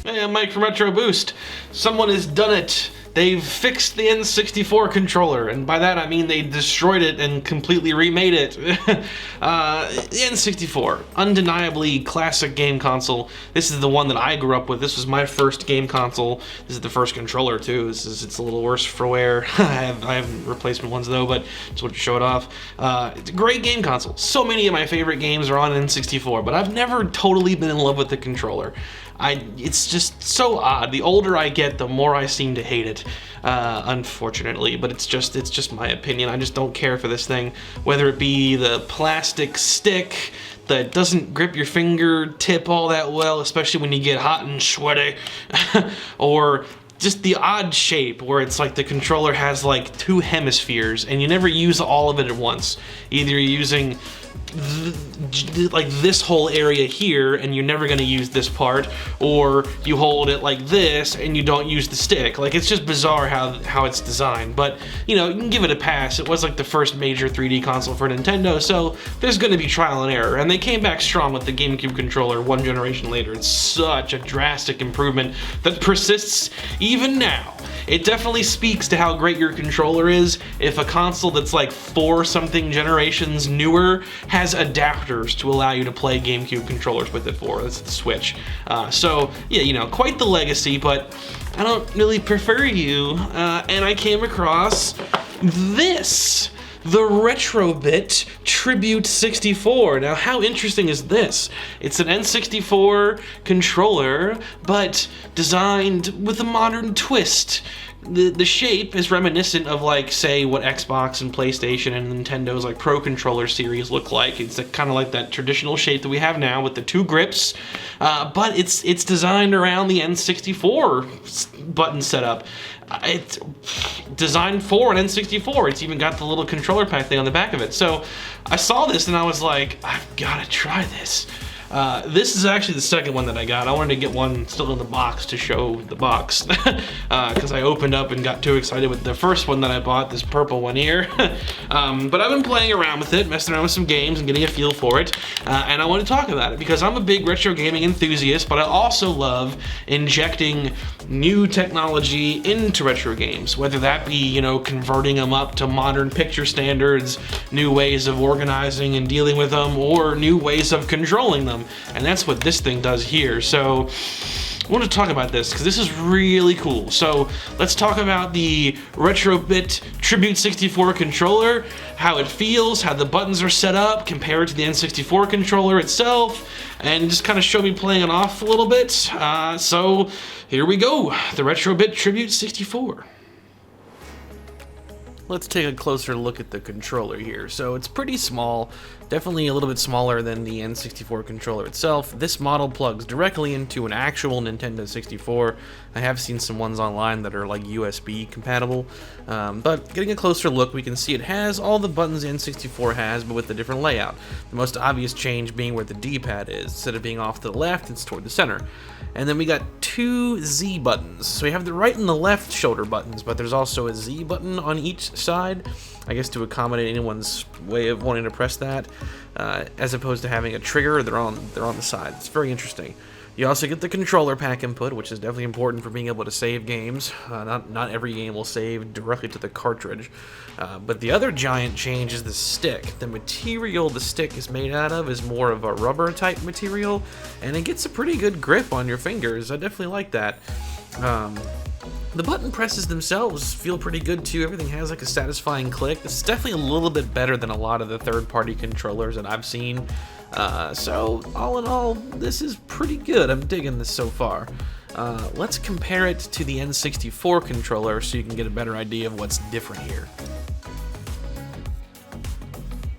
Hey, I'm Mike from RetroBoost. Someone has done it. They've fixed the N64 controller, and by that I mean they destroyed it and completely remade it. The N64, undeniably classic game console. This is the one that I grew up with. This was my first game console. This is the first controller too. It's a little worse for wear. I have replacement ones though, but just want to show it off. It's a great game console. So many of my favorite games are on N64, but I've never totally been in love with the controller. It's just so odd. The older I get, the more I seem to hate it, unfortunately. But it's just my opinion. I just don't care for this thing. Whether it be the plastic stick that doesn't grip your fingertip all that well, especially when you get hot and sweaty, or just the odd shape where it's like the controller has like two hemispheres and you never use all of it at once. Either you're using like this whole area here and you're never going to use this part, or you hold it like this and you don't use the stick. Like, it's just bizarre how it's designed, but you know, you can give it a pass. It was like the first major 3D console for Nintendo, so there's going to be trial and error, and they came back strong with the GameCube controller one generation later. It's such a drastic improvement that persists even now. It definitely speaks to how great your controller is if a console that's like 4-something generations newer has adapters to allow you to play GameCube controllers with it for. That's the Switch. So yeah, you know, quite the legacy, but I don't really prefer you. And I came across this. The RetroBit Tribute 64. Now, how interesting is this? It's an N64 controller, but designed with a modern twist. The shape is reminiscent of, like, say, what Xbox and PlayStation and Nintendo's like Pro Controller series look like. It's kind of like that traditional shape that we have now with the two grips, but it's designed around the N64 button setup. It's designed for an N64. It's even got the little controller pack thing on the back of it. So I saw this and I was like, I've got to try this. This is actually the second one that I got. I wanted to get one still in the box to show the box, because I opened up and got too excited with the first one that I bought, this purple one here. But I've been playing around with it, messing around with some games and getting a feel for it, and I want to talk about it because I'm a big retro gaming enthusiast, but I also love injecting new technology into retro games, whether that be, you know, converting them up to modern picture standards, new ways of organizing and dealing with them, or new ways of controlling them. And that's what this thing does here. So I want to talk about this because this is really cool. So let's talk about the RetroBit Tribute 64 controller, how it feels, how the buttons are set up compared to the N64 controller itself, and just kind of show me playing it off a little bit. So here we go, the RetroBit Tribute 64. Let's take a closer look at the controller here. So it's pretty small, definitely a little bit smaller than the N64 controller itself. This model plugs directly into an actual Nintendo 64. I have seen some ones online that are like USB compatible, but getting a closer look, we can see it has all the buttons the N64 has, but with a different layout. The most obvious change being where the D-pad is. Instead of being off to the left, it's toward the center. And then we got two Z buttons. So we have the right and the left shoulder buttons, but there's also a Z button on each side, I guess to accommodate anyone's way of wanting to press that, as opposed to having a trigger. They're on the side. It's very interesting. You also get the controller pack input, which is definitely important for being able to save games. Not every game will save directly to the cartridge. But the other giant change is the stick. The material the stick is made out of is more of a rubber type material, and it gets a pretty good grip on your fingers. I definitely like that. The button presses themselves feel pretty good too. Everything has like a satisfying click. This is definitely a little bit better than a lot of the third-party controllers that I've seen. So all in all, this is pretty good. I'm digging this so far. Let's compare it to the N64 controller so you can get a better idea of what's different here.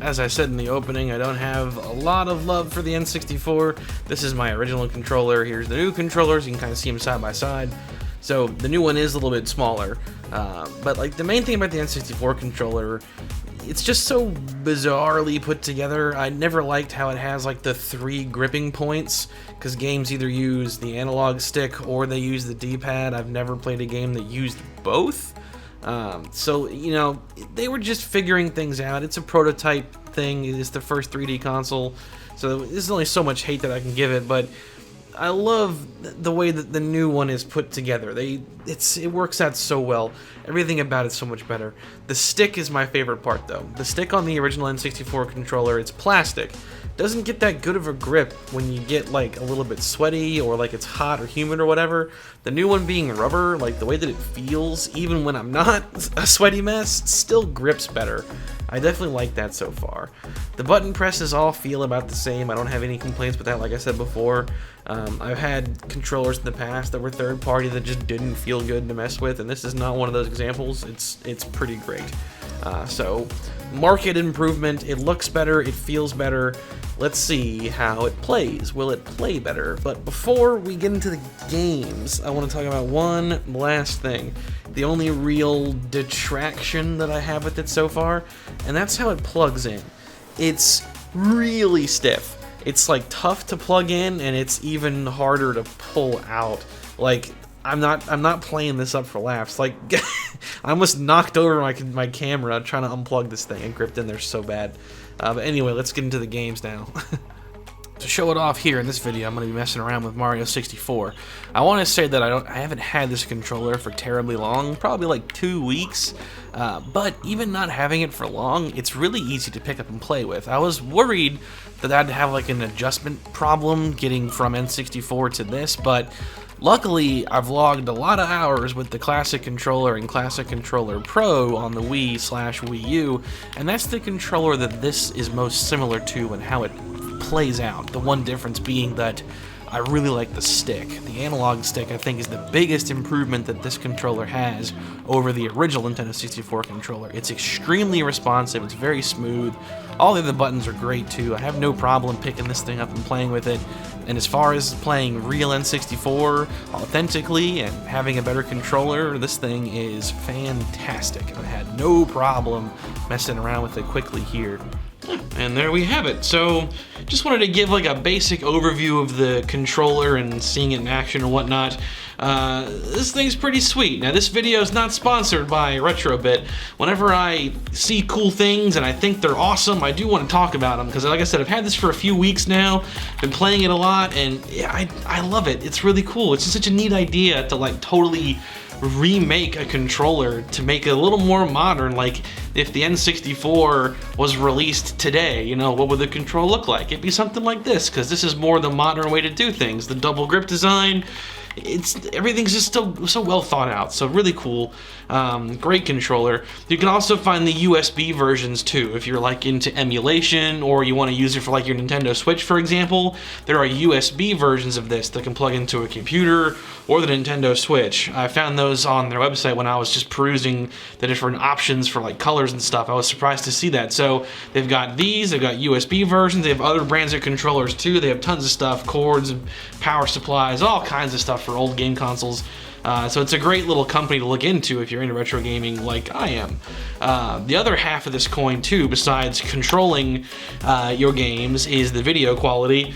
As I said in the opening, I don't have a lot of love for the N64. This is my original controller. Here's the new controllers. You can kind of see them side by side. So the new one is a little bit smaller, but like the main thing about the N64 controller, it's just so bizarrely put together. I never liked how it has like the 3 gripping points, because games either use the analog stick or they use the D-pad. I've never played a game that used both. So, you know, they were just figuring things out. It's a prototype thing. It's the first 3D console, so there's only so much hate that I can give it, but I love the way that the new one is put together. It works out so well. Everything about it's so much better. The stick is my favorite part, though. The stick on the original N64 controller, it's plastic. Doesn't get that good of a grip when you get like a little bit sweaty or like it's hot or humid or whatever. The new one being rubber, like the way that it feels, even when I'm not a sweaty mess, still grips better. I definitely like that so far. The button presses all feel about the same. I don't have any complaints with that, like I said before. I've had controllers in the past that were third party that just didn't feel good to mess with, and this is not one of those examples. It's pretty great. So, market improvement. It looks better. It feels better. Let's see how it plays. Will it play better? But before we get into the games, I want to talk about one last thing. The only real detraction that I have with it so far, and that's how it plugs in. It's really stiff. It's like tough to plug in, and it's even harder to pull out. Like, I'm not playing this up for laughs. Like, I almost knocked over my camera trying to unplug this thing. It gripped in there so bad. But anyway, let's get into the games now. To show it off here in this video, I'm going to be messing around with Mario 64. I want to say that I haven't had this controller for terribly long, probably like 2 weeks. But even not having it for long, it's really easy to pick up and play with. I was worried that I'd have like an adjustment problem getting from N64 to this, but luckily, I've logged a lot of hours with the Classic Controller and Classic Controller Pro on the Wii/Wii U, and that's the controller that this is most similar to and how it plays out. The one difference being that I really like the stick. The analog stick, I think, is the biggest improvement that this controller has over the original Nintendo 64 controller. It's extremely responsive, it's very smooth. All the other buttons are great too. I have no problem picking this thing up and playing with it. And as far as playing real N64 authentically and having a better controller, this thing is fantastic. I had no problem messing around with it quickly here. And there we have it. So, just wanted to give like a basic overview of the controller and seeing it in action and whatnot. This thing's pretty sweet. Now, this video is not sponsored by RetroBit. Whenever I see cool things and I think they're awesome, I do want to talk about them because, like I said, I've had this for a few weeks now, been playing it a lot, and yeah, I love it. It's really cool. It's just such a neat idea to like totally remake a controller to make it a little more modern. Like if the N64 was released today, you know, what would the control look like? It'd be something like this, because this is more the modern way to do things. The double grip design, everything's just so well thought out, so really cool. Great controller. You can also find the USB versions too if you're like into emulation or you want to use it for like your Nintendo Switch, for example. There are USB versions of this that can plug into a computer or the Nintendo Switch. I found those on their website when I was just perusing the different options for like colors and stuff. I was surprised to see that. So they've got these, they've got USB versions, they have other brands of controllers too. They have tons of stuff, cords and power supplies, all kinds of stuff for old game consoles. So it's a great little company to look into if you're into retro gaming like I am. The other half of this coin too, besides controlling your games, is the video quality.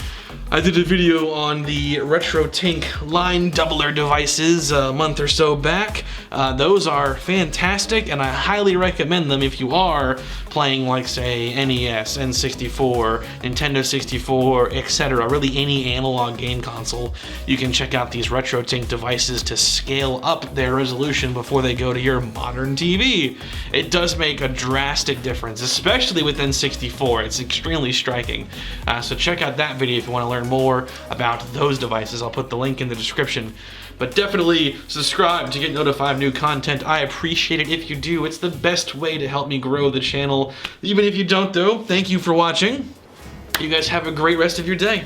I did a video on the RetroTink line doubler devices a month or so back. Those are fantastic, and I highly recommend them if you are playing like, say, NES, N64, Nintendo 64, etc. Really any analog game console. You can check out these RetroTink devices to scale up their resolution before they go to your modern TV. It does make a drastic difference, especially with N64. It's extremely striking. So check out that video if you want to learn more about those devices. I'll put the link in the description. But definitely subscribe to get notified of new content. I appreciate it if you do. It's the best way to help me grow the channel. Even if you don't though, thank you for watching. You guys have a great rest of your day.